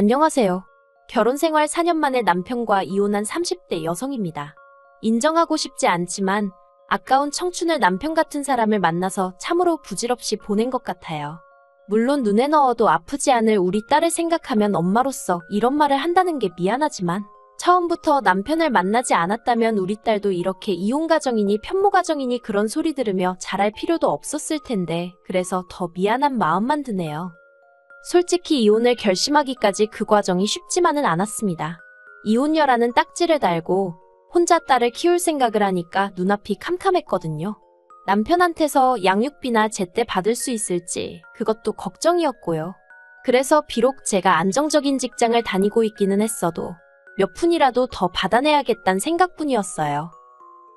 안녕하세요. 결혼생활 4년 만에 남편과 이혼한 30대 여성입니다. 인정하고 싶지 않지만 아까운 청춘을 남편 같은 사람을 만나서 참으로 부질없이 보낸 것 같아요. 물론 눈에 넣어도 아프지 않을 우리 딸을 생각하면 엄마로서 이런 말을 한다는 게 미안하지만 처음부터 남편을 만나지 않았다면 우리 딸도 이렇게 이혼 가정이니 편모 가정이니 그런 소리 들으며 자랄 필요도 없었을 텐데 그래서 더 미안한 마음만 드네요. 솔직히 이혼을 결심하기까지 그 과정이 쉽지만은 않았습니다. 이혼녀라는 딱지를 달고 혼자 딸을 키울 생각을 하니까 눈앞이 캄캄했거든요. 남편한테서 양육비나 제때 받을 수 있을지 그것도 걱정이었고요. 그래서 비록 제가 안정적인 직장을 다니고 있기는 했어도 몇 푼이라도 더 받아내야겠다는 생각뿐이었어요.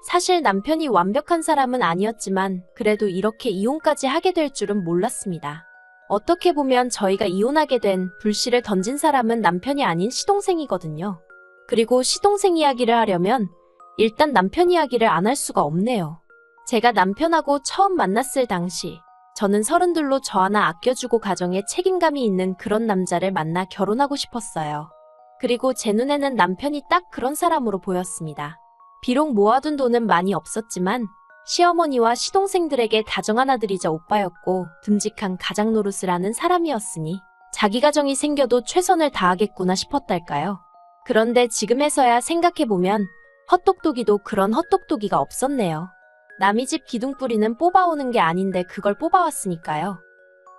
사실 남편이 완벽한 사람은 아니었지만 그래도 이렇게 이혼까지 하게 될 줄은 몰랐습니다. 어떻게 보면 저희가 이혼하게 된 불씨를 던진 사람은 남편이 아닌 시동생이거든요. 그리고 시동생 이야기를 하려면 일단 남편 이야기를 안 할 수가 없네요. 제가 남편하고 처음 만났을 당시 저는 32로 저 하나 아껴주고 가정에 책임감이 있는 그런 남자를 만나 결혼하고 싶었어요. 그리고 제 눈에는 남편이 딱 그런 사람으로 보였습니다. 비록 모아둔 돈은 많이 없었지만 시어머니와 시동생들에게 다정한 아들이자 오빠였고 듬직한 가장 노릇을 하는 사람이었으니 자기 가정이 생겨도 최선을 다하겠구나 싶었달까요. 그런데 지금에서야 생각해보면 헛똑똑이도 그런 헛똑똑이가 없었네요. 남의 집 기둥뿌리는 뽑아오는 게 아닌데 그걸 뽑아왔으니까요.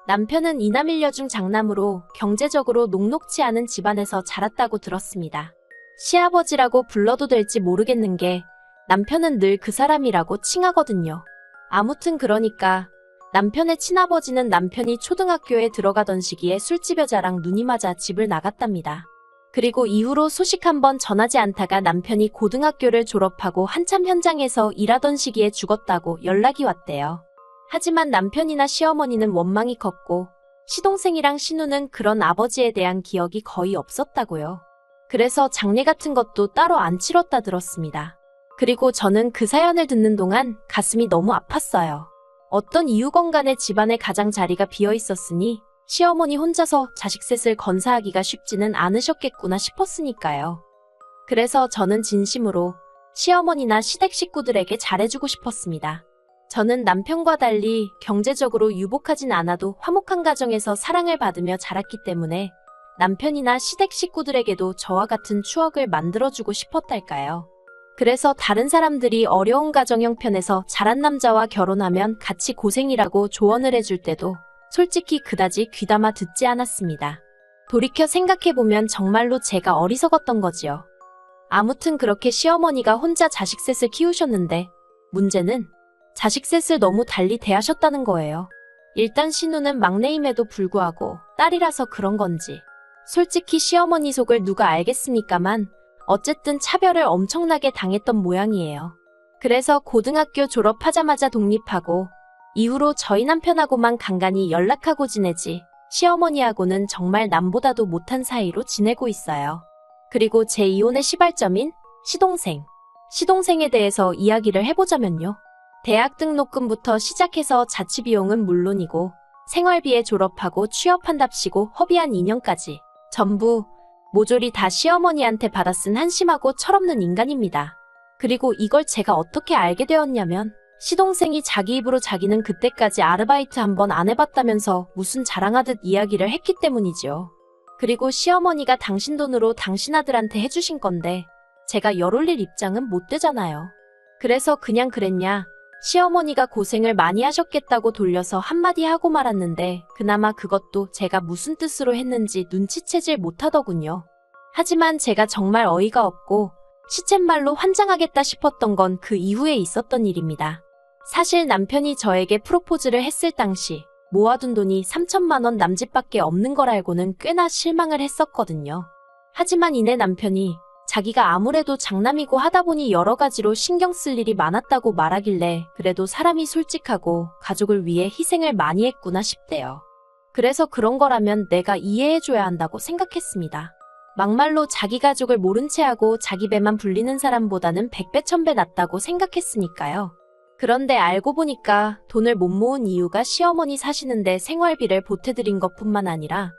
남편은 이남 일녀중 장남으로 경제적으로 녹록치 않은 집안에서 자랐다고 들었습니다. 시아버지라고 불러도 될지 모르겠는 게 남편은 늘 그 사람이라고 칭하거든요. 아무튼 그러니까 남편의 친아버지는 남편이 초등학교에 들어가던 시기에 술집 여자랑 눈이 맞아 집을 나갔답니다. 그리고 이후로 소식 한번 전하지 않다가 남편이 고등학교를 졸업하고 한참 현장에서 일하던 시기에 죽었다고 연락이 왔대요. 하지만 남편이나 시어머니는 원망이 컸고 시동생이랑 신우는 그런 아버지에 대한 기억이 거의 없었다고요. 그래서 장례 같은 것도 따로 안 치렀다 들었습니다. 그리고 저는 그 사연을 듣는 동안 가슴이 너무 아팠어요. 어떤 이유건 간에 집안에 가장 자리가 비어 있었으니 시어머니 혼자서 자식 셋을 건사하기가 쉽지는 않으셨겠구나 싶었으니까요. 그래서 저는 진심으로 시어머니나 시댁 식구들에게 잘해주고 싶었습니다. 저는 남편과 달리 경제적으로 유복하진 않아도 화목한 가정에서 사랑을 받으며 자랐기 때문에 남편이나 시댁 식구들에게도 저와 같은 추억을 만들어주고 싶었달까요. 그래서 다른 사람들이 어려운 가정 형편에서 자란 남자와 결혼하면 같이 고생이라고 조언을 해줄 때도 솔직히 그다지 귀담아 듣지 않았습니다. 돌이켜 생각해보면 정말로 제가 어리석었던 거지요. 아무튼 그렇게 시어머니가 혼자 자식 셋을 키우셨는데 문제는 자식 셋을 너무 달리 대하셨다는 거예요. 일단 신우는 막내임에도 불구하고 딸이라서 그런 건지 솔직히 시어머니 속을 누가 알겠습니까만 어쨌든 차별을 엄청나게 당했던 모양이에요. 그래서 고등학교 졸업하자마자 독립하고 이후로 저희 남편하고만 간간히 연락하고 지내지 시어머니하고는 정말 남보다도 못한 사이로 지내고 있어요. 그리고 제 이혼의 시발점인 시동생에 대해서 이야기를 해보자면요. 대학 등록금부터 시작해서 자취비용은 물론이고 생활비에 졸업하고 취업한답시고 허비한 2년까지 전부 모조리 다 시어머니한테 받아 쓴 한심하고 철없는 인간입니다. 그리고 이걸 제가 어떻게 알게 되었냐면 시동생이 자기 입으로 자기는 그때까지 아르바이트 한번 안 해봤다면서 무슨 자랑하듯 이야기를 했기 때문이지요. 그리고 시어머니가 당신 돈으로 당신 아들한테 해주신 건데 제가 열 올릴 입장은 못 되잖아요. 그래서 그냥 그랬냐 시어머니가 고생을 많이 하셨겠다고 돌려서 한마디 하고 말았는데 그나마 그것도 제가 무슨 뜻으로 했는지 눈치채질 못하더군요. 하지만 제가 정말 어이가 없고 시쳇말로 환장하겠다 싶었던 건 그 이후에 있었던 일입니다. 사실 남편이 저에게 프로포즈를 했을 당시 모아둔 돈이 3천만 원 남짓밖에 없는 걸 알고는 꽤나 실망을 했었거든요. 하지만 이내 남편이 자기가 아무래도 장남이고 하다 보니 여러 가지로 신경 쓸 일이 많았다고 말하길래 그래도 사람이 솔직하고 가족을 위해 희생을 많이 했구나 싶대요. 그래서 그런 거라면 내가 이해해줘야 한다고 생각했습니다. 막말로 자기 가족을 모른 채 하고 자기 배만 불리는 사람보다는 100배 1000배 낫다고 생각했으니까요. 그런데 알고 보니까 돈을 못 모은 이유가 시어머니 사시는데 생활비를 보태드린 것뿐만 아니라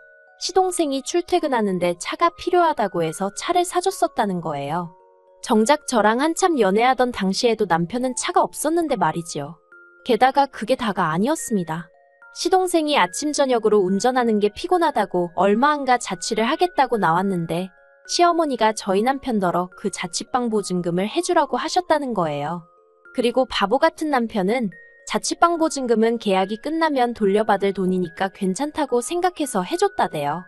시동생이 출퇴근하는데 차가 필요하다고 해서 차를 사줬었다는 거예요. 정작 저랑 한참 연애하던 당시에도 남편은 차가 없었는데 말이지요. 게다가 그게 다가 아니었습니다. 시동생이 아침 저녁으로 운전하는 게 피곤하다고 얼마 안가 자취를 하겠다고 나왔는데 시어머니가 저희 남편더러 그 자취방 보증금을 해주라고 하셨다는 거예요. 그리고 바보 같은 남편은 자취방 보증금은 계약이 끝나면 돌려받을 돈이니까 괜찮다고 생각해서 해줬다대요.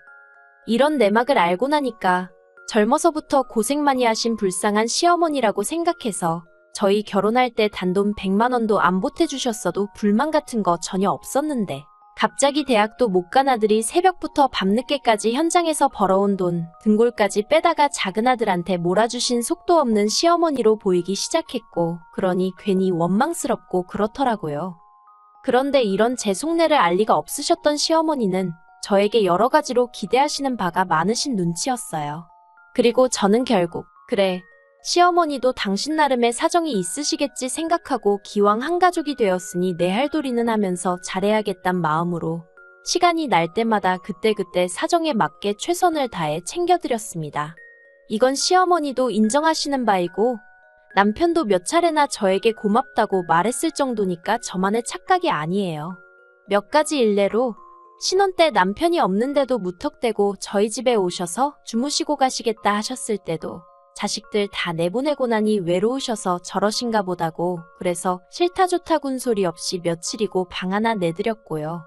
이런 내막을 알고 나니까 젊어서부터 고생 많이 하신 불쌍한 시어머니라고 생각해서 저희 결혼할 때 단돈 100만 원도 안 보태주셨어도 불만 같은 거 전혀 없었는데 갑자기 대학도 못 간 아들이 새벽부터 밤늦게까지 현장에서 벌어온 돈 등골까지 빼다가 작은 아들한테 몰아주신 속도 없는 시어머니로 보이기 시작했고 그러니 괜히 원망스럽고 그렇더라고요. 그런데 이런 제 속내를 알 리가 없으셨던 시어머니는 저에게 여러 가지로 기대하시는 바가 많으신 눈치였어요. 그리고 저는 결국 그래 시어머니도 당신 나름의 사정이 있으시겠지 생각하고 기왕 한 가족이 되었으니 내 할 도리는 하면서 잘해야겠단 마음으로 시간이 날 때마다 그때그때 사정에 맞게 최선을 다해 챙겨드렸습니다. 이건 시어머니도 인정하시는 바이고 남편도 몇 차례나 저에게 고맙다고 말했을 정도니까 저만의 착각이 아니에요. 몇 가지 일례로 신혼 때 남편이 없는데도 무턱대고 저희 집에 오셔서 주무시고 가시겠다 하셨을 때도 자식들 다 내보내고 나니 외로우셔서 저러신가 보다고 그래서 싫다 좋다군 소리 없이 며칠이고 방 하나 내드렸고요.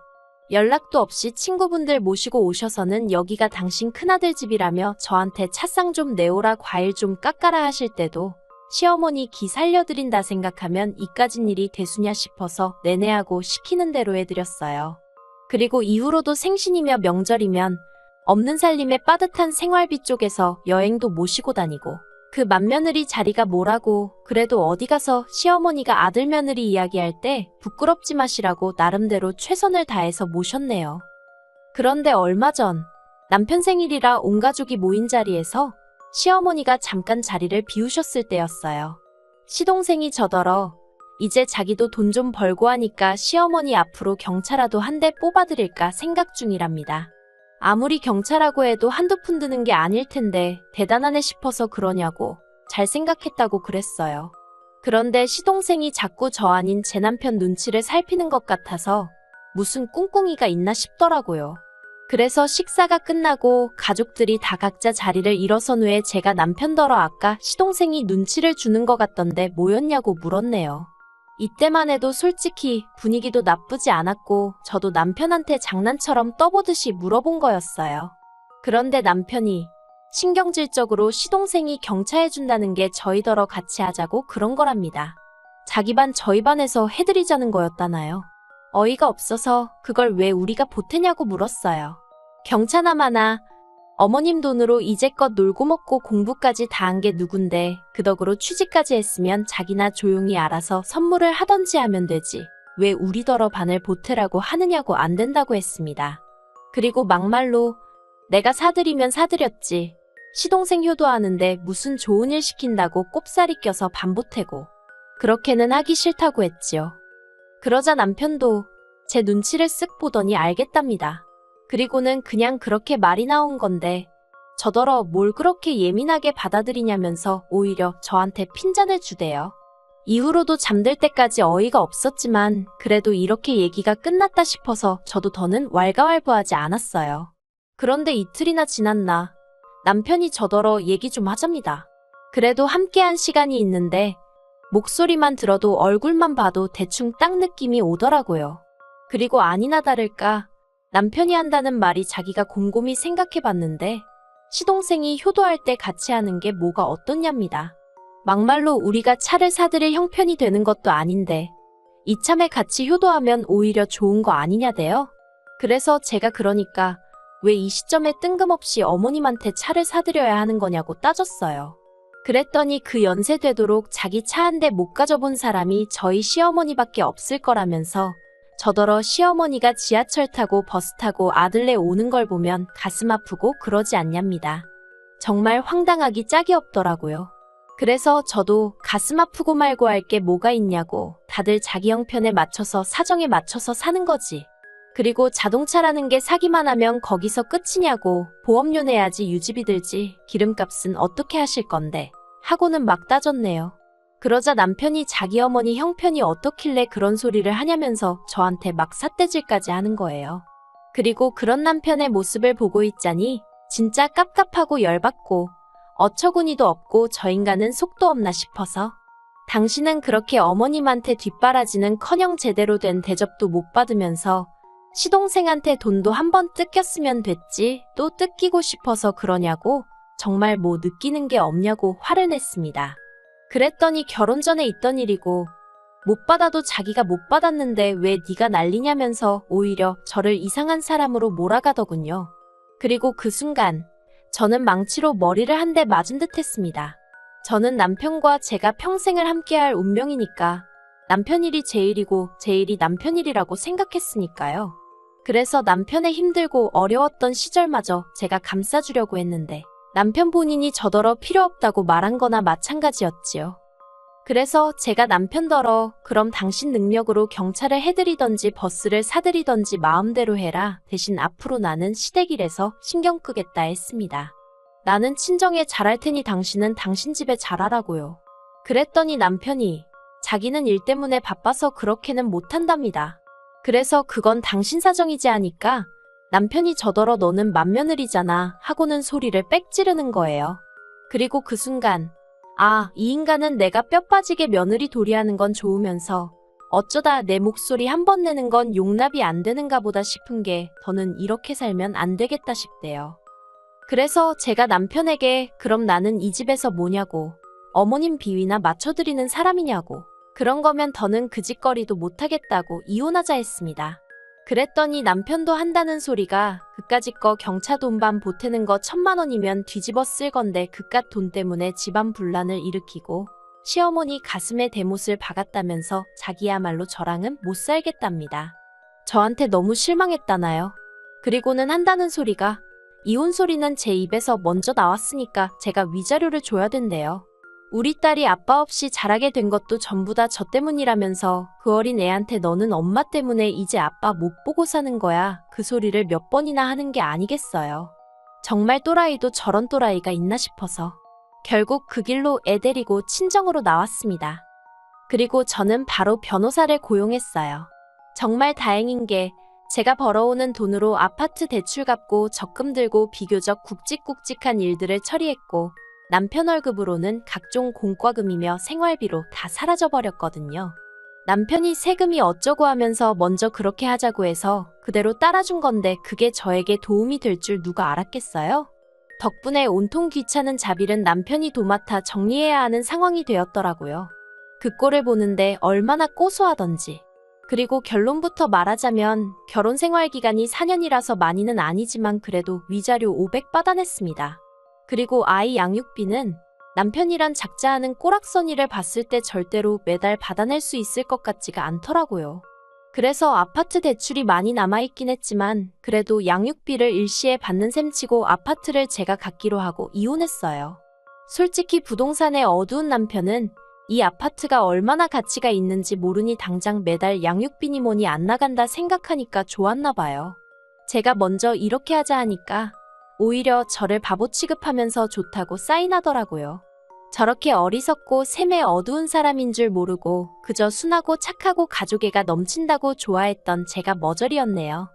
연락도 없이 친구분들 모시고 오셔서는 여기가 당신 큰아들 집이라며 저한테 차상 좀 내오라 과일 좀 깎아라 하실 때도 시어머니 기 살려드린다 생각하면 이까진 일이 대수냐 싶어서 내내하고 시키는 대로 해드렸어요. 그리고 이후로도 생신이며 명절이면 없는 살림에 빠듯한 생활비 쪽에서 여행도 모시고 다니고 그 맏며느리 자리가 뭐라고 그래도 어디 가서 시어머니가 아들 며느리 이야기할 때 부끄럽지 마시라고 나름대로 최선을 다해서 모셨네요. 그런데 얼마 전 남편 생일이라 온 가족이 모인 자리에서 시어머니가 잠깐 자리를 비우셨을 때였어요. 시동생이 저더러 이제 자기도 돈 좀 벌고 하니까 시어머니 앞으로 경차라도 한 대 뽑아드릴까 생각 중이랍니다. 아무리 경차라고 해도 한두 푼 드는 게 아닐 텐데 대단하네 싶어서 그러냐고 잘 생각했다고 그랬어요. 그런데 시동생이 자꾸 저 아닌 제 남편 눈치를 살피는 것 같아서 무슨 꿍꿍이가 있나 싶더라고요. 그래서 식사가 끝나고 가족들이 다 각자 자리를 일어선 후에 제가 남편더러 아까 시동생이 눈치를 주는 것 같던데 뭐였냐고 물었네요. 이때만 해도 솔직히 분위기도 나쁘지 않았고 저도 남편한테 장난처럼 떠보듯이 물어본 거였어요. 그런데 남편이 신경질적으로 시동생이 경차해준다는 게 저희더러 같이 하자고 그런 거랍니다. 자기 반 저희 반에서 해드리자는 거였다나요? 어이가 없어서 그걸 왜 우리가 보태냐고 물었어요. 경차나 마나 어머님 돈으로 이제껏 놀고 먹고 공부까지 다 한 게 누군데 그 덕으로 취직까지 했으면 자기나 조용히 알아서 선물을 하던지 하면 되지. 왜 우리더러 반을 보태라고 하느냐고 안 된다고 했습니다. 그리고 막말로 내가 사드리면 사드렸지. 시동생 효도하는데 무슨 좋은 일 시킨다고 꼽사리 껴서 반 보태고. 그렇게는 하기 싫다고 했지요. 그러자 남편도 제 눈치를 쓱 보더니 알겠답니다. 그리고는 그냥 그렇게 말이 나온 건데 저더러 뭘 그렇게 예민하게 받아들이냐면서 오히려 저한테 핀잔을 주대요. 이후로도 잠들 때까지 어이가 없었지만 그래도 이렇게 얘기가 끝났다 싶어서 저도 더는 왈가왈부하지 않았어요. 그런데 이틀이나 지났나 남편이 저더러 얘기 좀 하잡니다. 그래도 함께한 시간이 있는데 목소리만 들어도 얼굴만 봐도 대충 딱 느낌이 오더라고요. 그리고 아니나 다를까 남편이 한다는 말이 자기가 곰곰이 생각해봤는데 시동생이 효도할 때 같이 하는 게 뭐가 어떻냐입니다. 막말로 우리가 차를 사드릴 형편이 되는 것도 아닌데 이참에 같이 효도하면 오히려 좋은 거 아니냐대요. 그래서 제가 그러니까 왜 이 시점에 뜬금없이 어머님한테 차를 사드려야 하는 거냐고 따졌어요. 그랬더니 그 연세 되도록 자기 차 한 대 못 가져본 사람이 저희 시어머니밖에 없을 거라면서 저더러 시어머니가 지하철 타고 버스 타고 아들네 오는 걸 보면 가슴 아프고 그러지 않냐입니다. 정말 황당하기 짝이 없더라고요. 그래서 저도 가슴 아프고 말고 할 게 뭐가 있냐고 다들 자기 형편에 맞춰서 사정에 맞춰서 사는 거지. 그리고 자동차라는 게 사기만 하면 거기서 끝이냐고, 보험료 내야지 유지비 들지, 기름값은 어떻게 하실 건데, 하고는 막 따졌네요. 그러자 남편이 자기 어머니 형편이 어떻길래 그런 소리를 하냐면서 저한테 막 삿대질까지 하는 거예요. 그리고 그런 남편의 모습을 보고 있자니 진짜 깝깝하고 열받고 어처구니도 없고 저 인간은 속도 없나 싶어서, 당신은 그렇게 어머님한테 뒷바라지는커녕 제대로 된 대접도 못 받으면서 시동생한테 돈도 한 번 뜯겼으면 됐지 또 뜯기고 싶어서 그러냐고, 정말 뭐 느끼는 게 없냐고 화를 냈습니다. 그랬더니 결혼 전에 있던 일이고 못 받아도 자기가 못 받았는데 왜 네가 난리냐면서 오히려 저를 이상한 사람으로 몰아가더군요. 그리고 그 순간 저는 망치로 머리를 한 대 맞은 듯 했습니다. 저는 남편과 제가 평생을 함께할 운명이니까 남편 일이 제 일이고 제 일이 남편 일이라고 생각했으니까요. 그래서 남편의 힘들고 어려웠던 시절마저 제가 감싸주려고 했는데 남편 본인이 저더러 필요 없다고 말한 거나 마찬가지였지요. 그래서 제가 남편더러 그럼 당신 능력으로 경찰을 해드리던지 버스를 사드리던지 마음대로 해라. 대신 앞으로 나는 시댁일에서 신경 끄겠다 했습니다. 나는 친정에 잘할 테니 당신은 당신 집에 잘하라고요. 그랬더니 남편이 자기는 일 때문에 바빠서 그렇게는 못한답니다. 그래서 그건 당신 사정이지 하니까 남편이 저더러 너는 맏며느리잖아 하고는 소리를 빽 지르는 거예요. 그리고 그 순간 아, 이 인간은 내가 뼈 빠지게 며느리 도리하는 건 좋으면서 어쩌다 내 목소리 한 번 내는 건 용납이 안 되는가 보다 싶은 게 더는 이렇게 살면 안 되겠다 싶대요. 그래서 제가 남편에게 그럼 나는 이 집에서 뭐냐고, 어머님 비위나 맞춰드리는 사람이냐고, 그런 거면 더는 그 짓거리도 못하겠다고 이혼하자 했습니다. 그랬더니 남편도 한다는 소리가 그까짓 거 경차 돈반 보태는 거 1000만 원이면 뒤집어 쓸 건데 그깟 돈 때문에 집안 분란을 일으키고 시어머니 가슴에 대못을 박았다면서 자기야말로 저랑은 못 살겠답니다. 저한테 너무 실망했다나요. 그리고는 한다는 소리가 이혼 소리는 제 입에서 먼저 나왔으니까 제가 위자료를 줘야 된대요. 우리 딸이 아빠 없이 자라게 된 것도 전부 다 저 때문이라면서 그 어린 애한테 너는 엄마 때문에 이제 아빠 못 보고 사는 거야. 그 소리를 몇 번이나 하는 게 아니겠어요. 정말 또라이도 저런 또라이가 있나 싶어서 결국 그 길로 애 데리고 친정으로 나왔습니다. 그리고 저는 바로 변호사를 고용했어요. 정말 다행인 게 제가 벌어오는 돈으로 아파트 대출 갚고 적금 들고 비교적 굵직굵직한 일들을 처리했고 남편 월급으로는 각종 공과금이며 생활비로 다 사라져버렸거든요. 남편이 세금이 어쩌고 하면서 먼저 그렇게 하자고 해서 그대로 따라준 건데 그게 저에게 도움이 될 줄 누가 알았겠어요? 덕분에 온통 귀찮은 자비는 남편이 도맡아 정리해야 하는 상황이 되었더라고요. 그 꼴을 보는데 얼마나 고소하던지. 그리고 결론부터 말하자면 결혼 생활 기간이 4년이라서 많이는 아니지만 그래도 위자료 500 받아냈습니다. 그리고 아이 양육비는 남편이란 작자하는 꼬락서니를 봤을 때 절대로 매달 받아낼 수 있을 것 같지가 않더라고요. 그래서 아파트 대출이 많이 남아있긴 했지만 그래도 양육비를 일시에 받는 셈치고 아파트를 제가 갖기로 하고 이혼했어요. 솔직히 부동산의 어두운 남편은 이 아파트가 얼마나 가치가 있는지 모르니 당장 매달 양육비니 뭐니 안 나간다 생각하니까 좋았나 봐요. 제가 먼저 이렇게 하자 하니까 오히려 저를 바보 취급하면서 좋다고 사인하더라고요. 저렇게 어리석고 셈에 어두운 사람인 줄 모르고 그저 순하고 착하고 가족애가 넘친다고 좋아했던 제가 머저리였네요.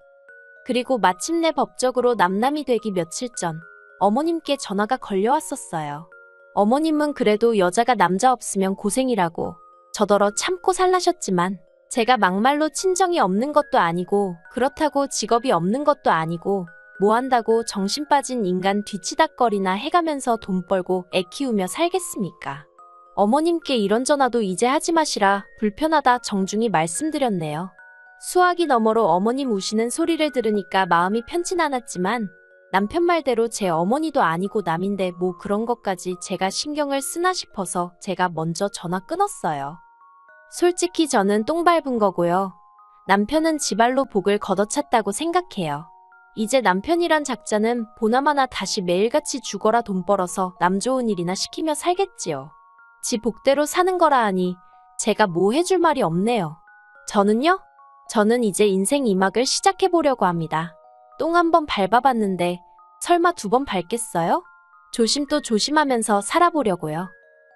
그리고 마침내 법적으로 남남이 되기 며칠 전 어머님께 전화가 걸려왔었어요. 어머님은 그래도 여자가 남자 없으면 고생이라고 저더러 참고 살라셨지만 제가 막말로 친정이 없는 것도 아니고 그렇다고 직업이 없는 것도 아니고 뭐 한다고 정신 빠진 인간 뒤치다꺼리나 해가면서 돈 벌고 애 키우며 살겠습니까? 어머님께 이런 전화도 이제 하지 마시라 불편하다 정중히 말씀드렸네요. 수화기 너머로 어머님 우시는 소리를 들으니까 마음이 편치 않았지만 남편 말대로 제 어머니도 아니고 남인데 뭐 그런 것까지 제가 신경을 쓰나 싶어서 제가 먼저 전화 끊었어요. 솔직히 저는 똥 밟은 거고요. 남편은 지발로 복을 걷어찼다고 생각해요. 이제 남편이란 작자는 보나마나 다시 매일같이 죽어라 돈 벌어서 남 좋은 일이나 시키며 살겠지요. 지 복대로 사는 거라 하니 제가 뭐 해줄 말이 없네요. 저는요? 저는 이제 인생 2막을 시작해보려고 합니다. 똥 한 번 밟아봤는데 설마 2번 밟겠어요? 조심 또 조심하면서 살아보려고요.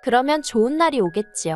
그러면 좋은 날이 오겠지요.